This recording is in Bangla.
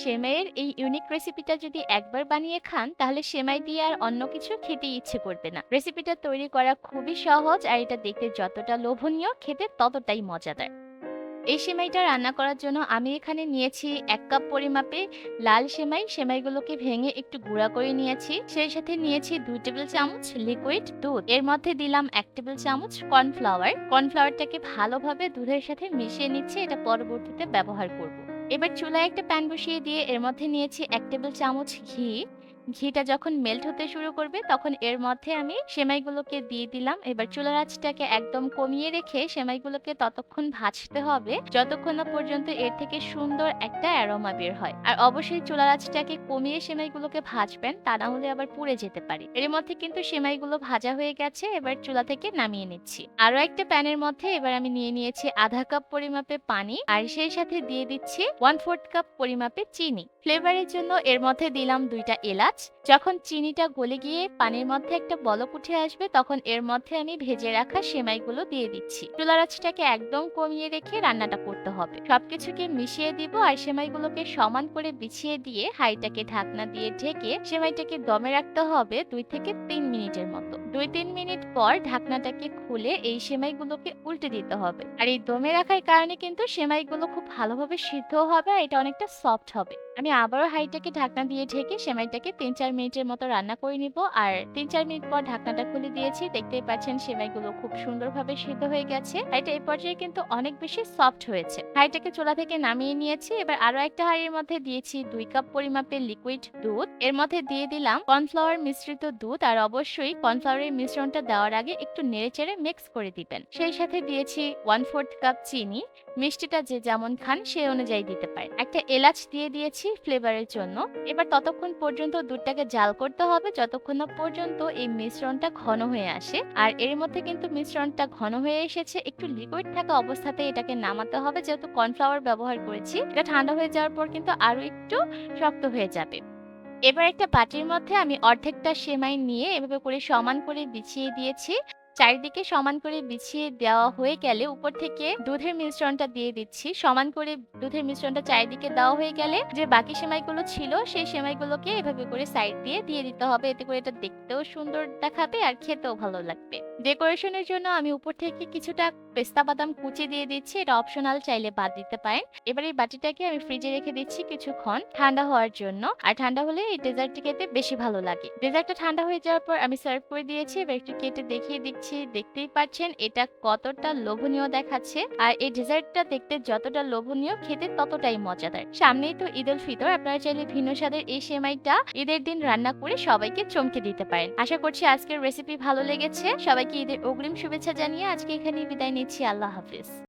সেমাইয়ের এই ইউনিক রেসিপিটা যদি একবার বানিয়ে খান তাহলে সেমাই দিয়ে আর অন্য কিছু খেতে ইচ্ছে করবে না। রেসিপিটা তৈরি করা খুবই সহজ আর এটা দেখতে যতটা লোভনীয় খেতে ততটাই মজাদার। এই সেমাইটা রান্না করার জন্য আমি এখানে নিয়েছি ১ কাপ পরিমাপে লাল সেমাই। সেমাইগুলোকে ভেঙে একটু গুঁড়া করে নিয়েছি। সেই সাথে নিয়েছি ২ টেবিল চামচ লিকুইড দুধ। এর মধ্যে দিলাম ১ টেবিল চামচ কর্নফ্লাওয়ার। কর্নফ্লাওয়ারটাকে ভালোভাবে দুধের সাথে মিশিয়ে নিচ্ছি, এটা পরবর্তীতে ব্যবহার করব। এবার চুলায় একটা প্যান বসিয়ে দিয়ে এর মধ্যে নিয়েছি ১ টেবিল চামচ ঘি। ঘিটা যখন মেল্ট হতে শুরু করবে তখন এর মধ্যে আমি সেমাইগুলোকে দিয়ে দিলাম। এবার চুলার আঁচটাকে একদম কমিয়ে রেখে সেমাইগুলোকে ততক্ষণ ভাজতে হবে যতক্ষণ না পর্যন্ত এর থেকে সুন্দর একটা অ্যারোমা বের হয়। আর অবশ্যই চুলার আঁচটাকে কমিয়ে সেমাইগুলোকে ভাজবেন, তা না হলে আবার পুড়ে যেতে পারে। এর মধ্যে কিন্তু সেমাইগুলো ভাজা হয়ে গেছে, এবার চুলা থেকে নামিয়ে নিচ্ছি। আরো একটা প্যানের মধ্যে এবার আমি নিয়ে নিয়েছি আধা কাপ পরিমাপে পানি আর সেই সাথে দিয়ে দিচ্ছি 1/4 কাপ পরিমাপে চিনি। ফ্লেভারের জন্য এর মধ্যে দিলাম ২টা এলাচ। যখন চিনিটা গলে গিয়ে পানির মধ্যে একটা বলক উঠে আসবে তখন এর মধ্যে আমি ভেজে রাখা সেমাইগুলো দিয়ে দিচ্ছি। চুলার আঁচটাকে একদম কমিয়ে রেখে রান্নাটা করতে হবে। সবকিছুকে মিশিয়ে দিব আর সেমাইগুলোকে সমান করে বিছিয়ে দিয়ে হাঁড়িটাকে ঢাকনা দিয়ে ঢেকে সেমাইটাকে দমে রাখতে হবে ২ থেকে ৩ মিনিটের মতো। ২-৩ মিনিট পর ঢাকনাটাকে খুলে এই সেমাইগুলোকে উল্টে দিতে হবে। আর এই দমে রাখার কারণে কিন্তু সেমাইগুলো খুব ভালোভাবে সিদ্ধ হবে আর এটা অনেকটা সফট হবে। আমি আবারও হাঁড়িটাকে ঢাকনা দিয়ে ঢেকে সেমাইটাকে ৩-৪ মিনিটের মতো রান্না করে নিব। আর ৩-৪ মিনিট পর ঢাকনাটা খুলে দিয়েছি। দেখতেই পাচ্ছেন সেমাইগুলো খুব সুন্দরভাবে সিদ্ধ হয়ে গেছে। আর এটা এই পর্যায়ে কিন্তু অনেক বেশি সফট হয়েছে। হাঁড়িটাকে চুলা থেকে নামিয়ে নিয়েছি। এবার আরো একটা হাঁড়ির মধ্যে দিয়েছি ২ কাপ পরিমাপের লিকুইড দুধ। এর মধ্যে দিয়ে দিলাম কর্নফ্লাওয়ার মিশ্রিত দুধ আর অবশ্যই কর্নফ্লাওয়ারের মিশ্রণটা দেওয়ার আগে একটু নেড়েচেড়ে মিক্স করে দিবেন। সেই সাথে দিয়েছি 1/4 কাপ চিনি। মিষ্টিটা যে যেমন খান সে অনুযায়ী দিতে পারেন। একটা এলাচ দিয়ে দিয়েছি ফ্লেভারের জন্য। এবার ততক্ষণ পর্যন্ত দুধটাকে জাল করতে হবে যতক্ষণ না পর্যন্ত এই মিশ্রণটা ঘন হয়ে আসে। আর এর মধ্যে কিন্তু মিশ্রণটা ঘন হয়ে এসেছে, একটু লিকুইড থাকা অবস্থাতে এটাকে নামাতে হবে যেহেতু কর্নফ্লাওয়ার ব্যবহার করেছি। এটা ঠান্ডা হয়ে যাওয়ার পর কিন্তু আরো একটু শক্ত হয়ে যাবে। এবার একটা বাটির মধ্যে আমি অর্ধেকটা সেমাই নিয়ে এভাবে করে সমান করে বিছিয়ে দিয়েছি। চারিদিকে সমান করে বিছিয়ে দেওয়া হয়ে গেলে উপর থেকে দুধের মিশ্রণটা দিয়ে দিচ্ছি। সমান করে দুধের মিশ্রণটা চারিদিকে দেওয়া হয়ে গেলে যে বাকি সেমাইগুলো ছিল সেই সেমাইগুলোকে এভাবে করে সাইড দিয়ে দিতে হবে। এতে করে এটা দেখতেও সুন্দর দেখাবে আর খেতেও ভালো লাগবে। ডেকোরেশনের জন্য আমি উপর থেকে কিছুটা পেস্তা বাদাম কুচি দিয়ে দিচ্ছি, এটা অপশনাল, চাইলে বাদ দিতে পারেন। এবার এই বাটিটাকে আমি ফ্রিজে রেখে দিচ্ছি কিছুক্ষণ ঠান্ডা হওয়ার জন্য। আর ঠান্ডা হলে এই ডেজার্টটি খেতে বেশি ভালো লাগে। ডেজার্টটা ঠান্ডা হয়ে যাওয়ার পর আমি সার্ভ করে দিয়েছি। এবার একটু কেটে দেখিয়ে দিচ্ছি। দেখতেই পাচ্ছেন এটা কতটা লোভনীয় দেখাচ্ছে। আর এই ডেজার্টটা দেখতে যতটা লোভনীয় খেতে ততটাই মজাদার। সামনেই তো ঈদ উল ফিতর, আপনারা চাইলে ভিন্ন স্বাদের এই সেমাইটা ঈদের দিন রান্না করে সবাইকে চমকে দিতে পারেন। আশা করছি আজকের রেসিপি ভালো লেগেছে। সবাইকে ঈদের অগ্রিম শুভেচ্ছা জানিয়ে আজকে এখানেই বিদায় নিচ্ছি। আল্লাহ হাফিজ।